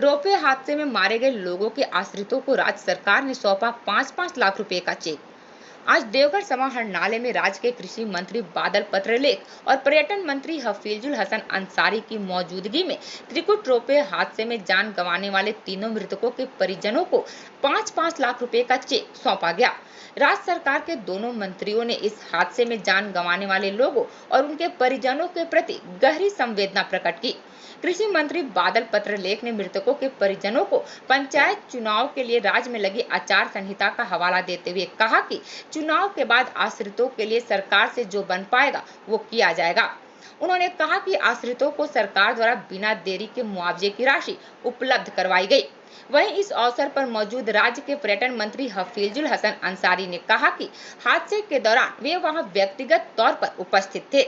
Ropeway हादसे में मारे गए लोगों के आश्रितों को राज्य सरकार ने सौंपा 5-5 लाख रुपए का चेक। आज देवघर समाहरणालय में राज्य के कृषि मंत्री बादल पत्रलेख और पर्यटन मंत्री हफीजुल हसन अंसारी की मौजूदगी में त्रिकुट रोपवे हादसे में जान गंवाने वाले तीनों मृतकों के परिजनों को 5-5 लाख रुपए का चेक सौंपा गया। राज्य सरकार के दोनों मंत्रियों ने इस हादसे में जान गंवाने वाले लोगों और उनके परिजनों के प्रति गहरी संवेदना प्रकट की। कृषि मंत्री बादल पत्रलेख ने मृतकों के परिजनों को पंचायत चुनाव के लिए राज्य में लगी आचार संहिता का हवाला देते हुए कहा कि चुनाव के बाद आश्रितों के लिए सरकार से जो बन पाएगा वो किया जाएगा। उन्होंने कहा कि आश्रितों को सरकार द्वारा बिना देरी के मुआवजे की राशि उपलब्ध करवाई गई। वहीं इस अवसर पर मौजूद राज्य के पर्यटन मंत्री हफीजुल हसन अंसारी ने कहा कि हादसे के दौरान वे वहां व्यक्तिगत तौर पर उपस्थित थे।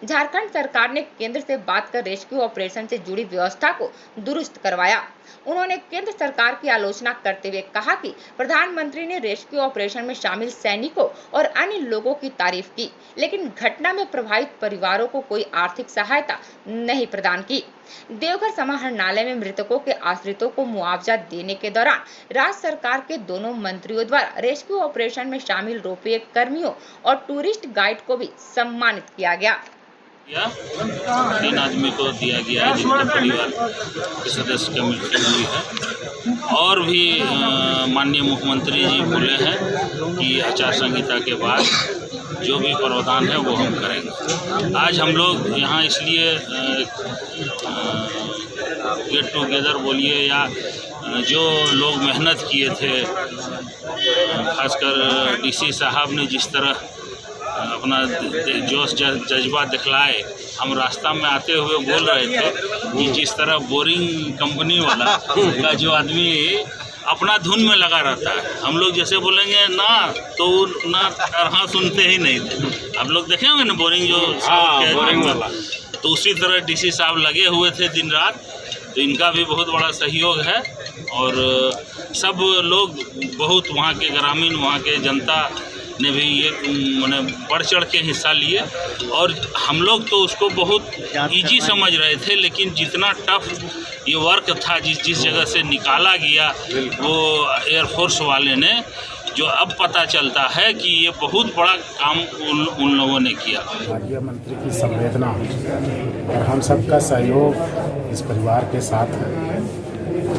झारखंड सरकार ने केंद्र से बात कर रेस्क्यू ऑपरेशन से जुड़ी व्यवस्था को दुरुस्त करवाया। उन्होंने केंद्र सरकार की आलोचना करते हुए कहा कि प्रधानमंत्री ने रेस्क्यू ऑपरेशन में शामिल सैनिकों और अन्य लोगों की तारीफ की, लेकिन घटना में प्रभावित परिवारों को कोई आर्थिक सहायता नहीं प्रदान की। देवघर समाहरणालय में मृतकों के आश्रितों को मुआवजा देने के दौरान राज्य सरकार के दोनों मंत्रियों द्वारा रेस्क्यू ऑपरेशन में शामिल रोपवे कर्मियों और टूरिस्ट गाइड को भी सम्मानित किया गया। 3 आदमी को दिया गया है जिनके परिवार के सदस्य की मृत्यु हुई है। और भी माननीय मुख्यमंत्री जी बोले हैं कि आचार संहिता के बाद जो भी प्रावधान है वो हम करेंगे। आज हम लोग यहाँ इसलिए गेट टुगेदर बोलिए या जो लोग मेहनत किए थे, खासकर डीसी साहब ने जिस तरह अपना जोश जज्बा दिखलाए, हम रास्ता में आते हुए बोल रहे थे कि जिस तरह बोरिंग कंपनी वाला का जो आदमी अपना धुन में लगा रहता है, हम लोग जैसे बोलेंगे ना तो ना तरह सुनते ही नहीं थे। आप लोग देखे होंगे ना बोरिंग जो बोरिंग वाला, तो उसी तरह डीसी साहब लगे हुए थे दिन रात। तो इनका भी बहुत बड़ा सहयोग है और सब लोग बहुत वहाँ के ग्रामीण, वहाँ के जनता ने भी ये मैंने बढ़ चढ़ के हिस्सा लिए और हम लोग तो उसको बहुत इजी समझ रहे थे, लेकिन जितना टफ ये वर्क था, जिस जगह से निकाला गया वो एयरफोर्स वाले ने, जो अब पता चलता है कि ये बहुत बड़ा काम उन लोगों ने किया। माननीय मंत्री की संवेदना और हम सबका सहयोग इस परिवार के साथ है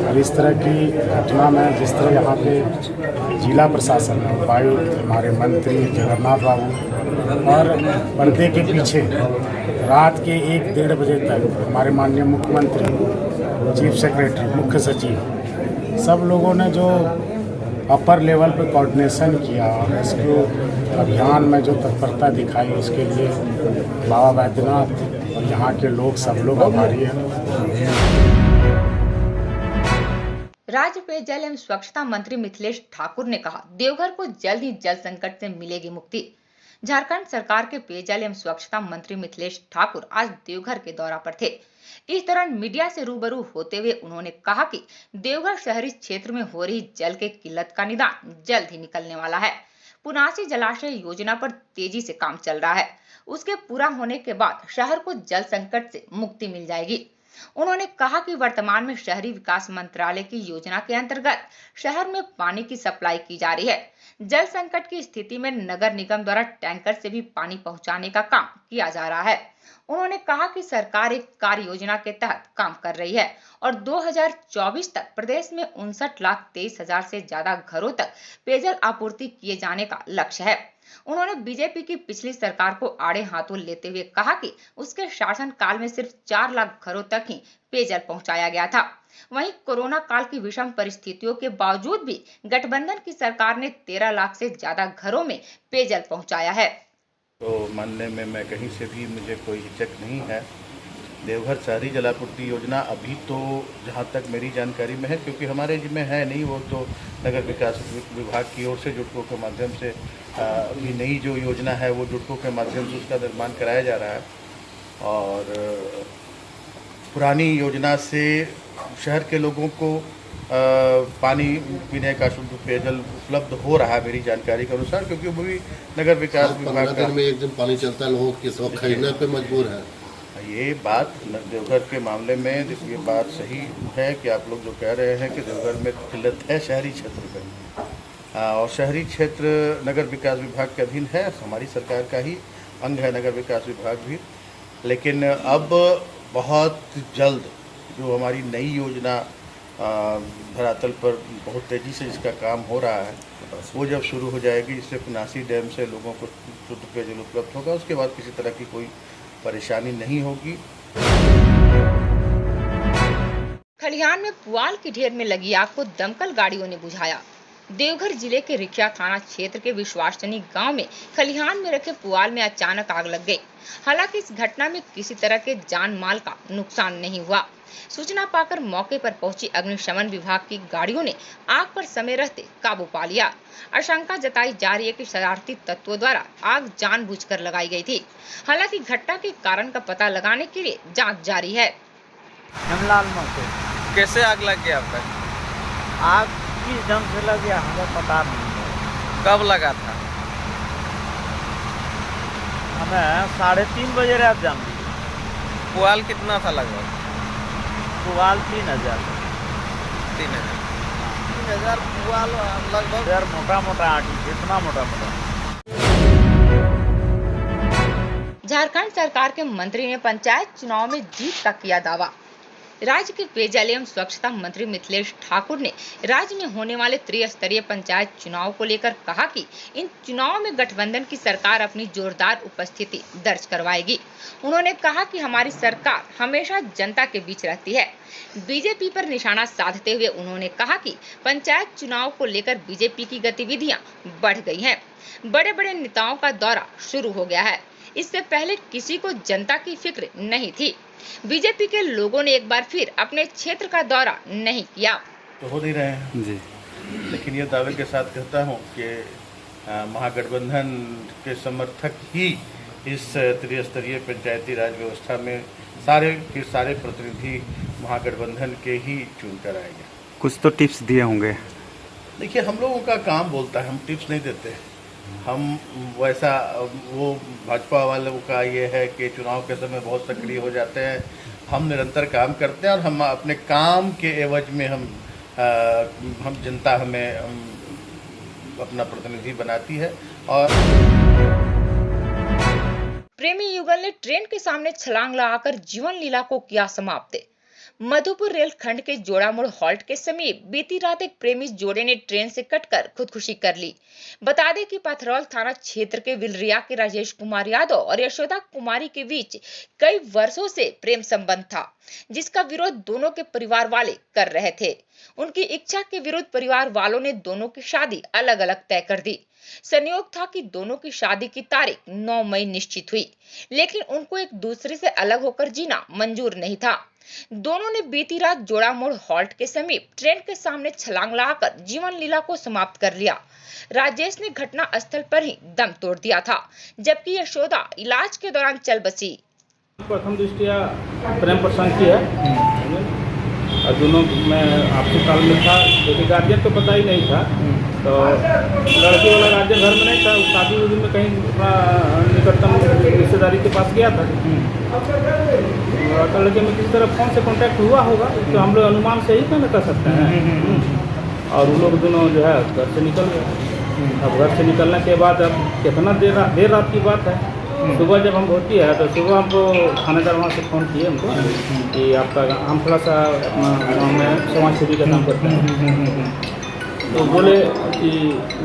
और इस तरह की घटना में जिस तरह यहाँ के जिला प्रशासन उपायुक्त, हमारे मंत्री जगन्नाथ बाबू और पर्दे के पीछे रात के 1-1:30 बजे तक हमारे माननीय मुख्यमंत्री, चीफ सेक्रेटरी, मुख्य सचिव, सब लोगों ने जो अपर लेवल पे कोऑर्डिनेशन किया और रेस्क्यू अभियान में जो तत्परता दिखाई, उसके लिए बाबा बैद्यनाथ और यहाँ के लोग सब लोग आभारी हैं। राज्य पेयजल एवं स्वच्छता मंत्री मिथिलेश ठाकुर ने कहा, देवघर को जल्द ही जल संकट से मिलेगी मुक्ति। झारखंड सरकार के पेयजल एवं स्वच्छता मंत्री मिथिलेश ठाकुर आज देवघर के दौरा पर थे। इस दौरान मीडिया से रूबरू होते हुए उन्होंने कहा कि देवघर शहरी क्षेत्र में हो रही जल के किल्लत का निदान जल्द ही निकलने वाला है। पुनासी जलाशय योजना पर तेजी से काम चल रहा है। उसके पूरा होने के बाद शहर को जल संकट से मुक्ति मिल जाएगी। उन्होंने कहा कि वर्तमान में शहरी विकास मंत्रालय की योजना के अंतर्गत शहर में पानी की सप्लाई की जा रही है। जल संकट की स्थिति में नगर निगम द्वारा टैंकर से भी पानी पहुंचाने का काम किया जा रहा है। उन्होंने कहा कि सरकार एक कार्य योजना के तहत काम कर रही है और 2024 तक प्रदेश में 59,23,000 से ज्यादा घरों तक पेयजल आपूर्ति किए जाने का लक्ष्य है। उन्होंने बीजेपी की पिछली सरकार को आड़े हाथों लेते हुए कहा कि उसके शासन काल में सिर्फ 4 लाख घरों तक ही पेयजल पहुंचाया गया था। वहीं कोरोना काल की विषम परिस्थितियों के बावजूद भी गठबंधन की सरकार ने 13 लाख से ज्यादा घरों में पेयजल पहुंचाया है। तो मानने में मैं कहीं से भी मुझे कोई हिचक नहीं है। देवघर शहरी जलापूर्ति योजना अभी तो जहाँ तक मेरी जानकारी में है, क्योंकि हमारे जिम्मे है नहीं, वो तो नगर विकास विभाग की ओर से जुटकों के माध्यम से अभी नई जो योजना है वो जुटकों के माध्यम से उसका निर्माण कराया जा रहा है और पुरानी योजना से शहर के लोगों को पानी पीने का शुद्ध पेयजल उपलब्ध हो रहा है मेरी जानकारी के अनुसार, क्योंकि वो भी नगर विकास विभाग में एक दिन पानी चलता है, लोगों के सब खरीदने पे मजबूर है। ये बात देवघर के मामले में ये बात सही है कि आप लोग जो कह रहे हैं कि देवघर में किल्लत है शहरी क्षेत्र में, और शहरी क्षेत्र नगर विकास विभाग के अधीन है, हमारी सरकार का ही अंग है नगर विकास विभाग भी। लेकिन अब बहुत जल्द जो हमारी नई योजना धरातल पर बहुत तेज़ी से जिसका काम हो रहा है, वो जब शुरू हो जाएगी, जिससे पुनासी डैम से लोगों को शुद्ध पेयजल उपलब्ध होगा, उसके बाद किसी तरह की कोई परेशानी नहीं होगी। खलिहान में पुआल की ढेर में लगी आग को दमकल गाड़ियों ने बुझाया। देवघर जिले के रिखिया थाना क्षेत्र के विश्वासनी गांव में खलिहान में रखे पुआल में अचानक आग लग गई। हालांकि इस घटना में किसी तरह के जान माल का नुकसान नहीं हुआ। सूचना पाकर मौके पर पहुंची अग्निशमन विभाग की गाड़ियों ने आग पर समय रहते काबू पा लिया। आशंका जताई जा रही है कि शरारती तत्वों द्वारा आग जानबूझकर लगाई गई थी। हालांकि घटना के कारण का पता लगाने के लिए जांच जारी है। हेमलाल मौके कैसे आग लग गया आपका? आग किस ढंग से लग गया हमें पता नहीं है। कब लगा था? हमें 3:30 बजे रात जान दी। पुआल कितना था लगभग? पुआल 3000। 3000 पुआल लगभग यार मोटा मोटा आटी, इतना मोटा मोटा। झारखंड सरकार के मंत्री ने पंचायत चुनाव में जीत का किया दावा। राज्य के पेयजल एवं स्वच्छता मंत्री मिथिलेश ठाकुर ने राज्य में होने वाले त्रिस्तरीय पंचायत चुनाव को लेकर कहा कि इन चुनावों में गठबंधन की सरकार अपनी जोरदार उपस्थिति दर्ज करवाएगी। उन्होंने कहा कि हमारी सरकार हमेशा जनता के बीच रहती है। बीजेपी पर निशाना साधते हुए उन्होंने कहा कि पंचायत चुनाव को लेकर बीजेपी की गतिविधियां बढ़ गई हैं। बड़े बड़े नेताओं का दौरा शुरू हो गया है। इससे पहले किसी को जनता की फिक्र नहीं थी। बीजेपी के लोगों ने एक बार फिर अपने क्षेत्र का दौरा नहीं किया। तो हो नहीं रहे हैं जी, लेकिन ये दावे के साथ कहता हूँ कि महागठबंधन के समर्थक ही इस त्रिस्तरीय पंचायती राज व्यवस्था में सारे के सारे प्रतिनिधि महागठबंधन के ही चुन कर आएंगे। कुछ तो टिप्स दिए होंगे। देखिए, हम लोगों का काम बोलता है, हम टिप्स नहीं देते। हम वैसा वो भाजपा वालों का ये है कि चुनाव के समय बहुत सक्रिय हो जाते हैं। हम निरंतर काम करते हैं और हम अपने काम के एवज में हम जनता हमें अपना प्रतिनिधि बनाती है। और प्रेमी युगल ने ट्रेन के सामने छलांग लगाकर जीवन लीला को किया समाप्त। मधुपुर रेलखंड के जोड़ा मोड़ हॉल्ट के समीप बीती रात एक प्रेमी जोड़े ने ट्रेन से कटकर खुदकुशी कर ली। बता दें कि पथरौल थाना क्षेत्र के विलरिया के राजेश कुमार यादव और यशोदा कुमारी के बीच कई वर्षों से प्रेम संबंध था, जिसका विरोध दोनों के परिवार वाले कर रहे थे। उनकी इच्छा के विरुद्ध परिवार वालों ने दोनों की शादी अलग अलग तय कर दी। संयोग था कि दोनों की शादी की तारीख 9 मई निश्चित हुई, लेकिन उनको एक दूसरे से अलग होकर जीना मंजूर नहीं था। दोनों ने बीती रात जोड़ा मोड़ हॉल्ट के समीप ट्रेन के सामने छलांग लगाकर जीवन लीला को समाप्त कर लिया। राजेश ने घटना स्थल पर ही दम तोड़ दिया था, जबकि यशोदा इलाज के दौरान चल बसी। प्रथम दृष्टिया प्रेम प्रसंग की है और दोनों में आपसी तालमेल था। क्योंकि गार्जियन तो पता ही नहीं था, तो लड़की वाला गार्जियन घर में नहीं था, शादी उदी में कहीं निकटतम रिश्तेदारी के पास गया था। तो लड़के में किसी तरह फोन से कांटेक्ट हुआ होगा, तो हम लोग अनुमान से ही कहना कर सकते हैं। और उन लोग दोनों जो है घर से निकल गए। अब घर से निकलने के बाद अब कितना देर रात की बात है, सुबह जब हम होती है तो सुबह हमको थानेदार वहाँ से फ़ोन किए हमको कि आपका हम थोड़ा सा अपना गाँव में समाज सेवी का काम करते हैं। तो बोले कि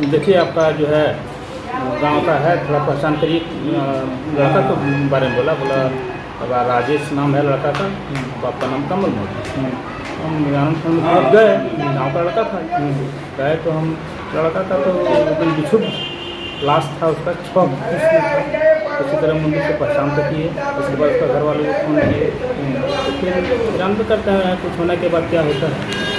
देखिए आपका जो है गांव का है, थोड़ा पहचान करिए। लड़का तो बारे में बोला अब राजेश नाम है लड़का का, आपका नाम कमल मोदी। हम जानन गए, गाँव का लड़का था। गए तो हम लड़का था तो एकदम बिछुप लाश था उसका, 6 उसी तरह मंदिर से पहचान तो किए। उसके बाद उसका घर वालों को फ़ोन किए। तो फिर जानते करते हैं कुछ होने के बाद क्या होता है।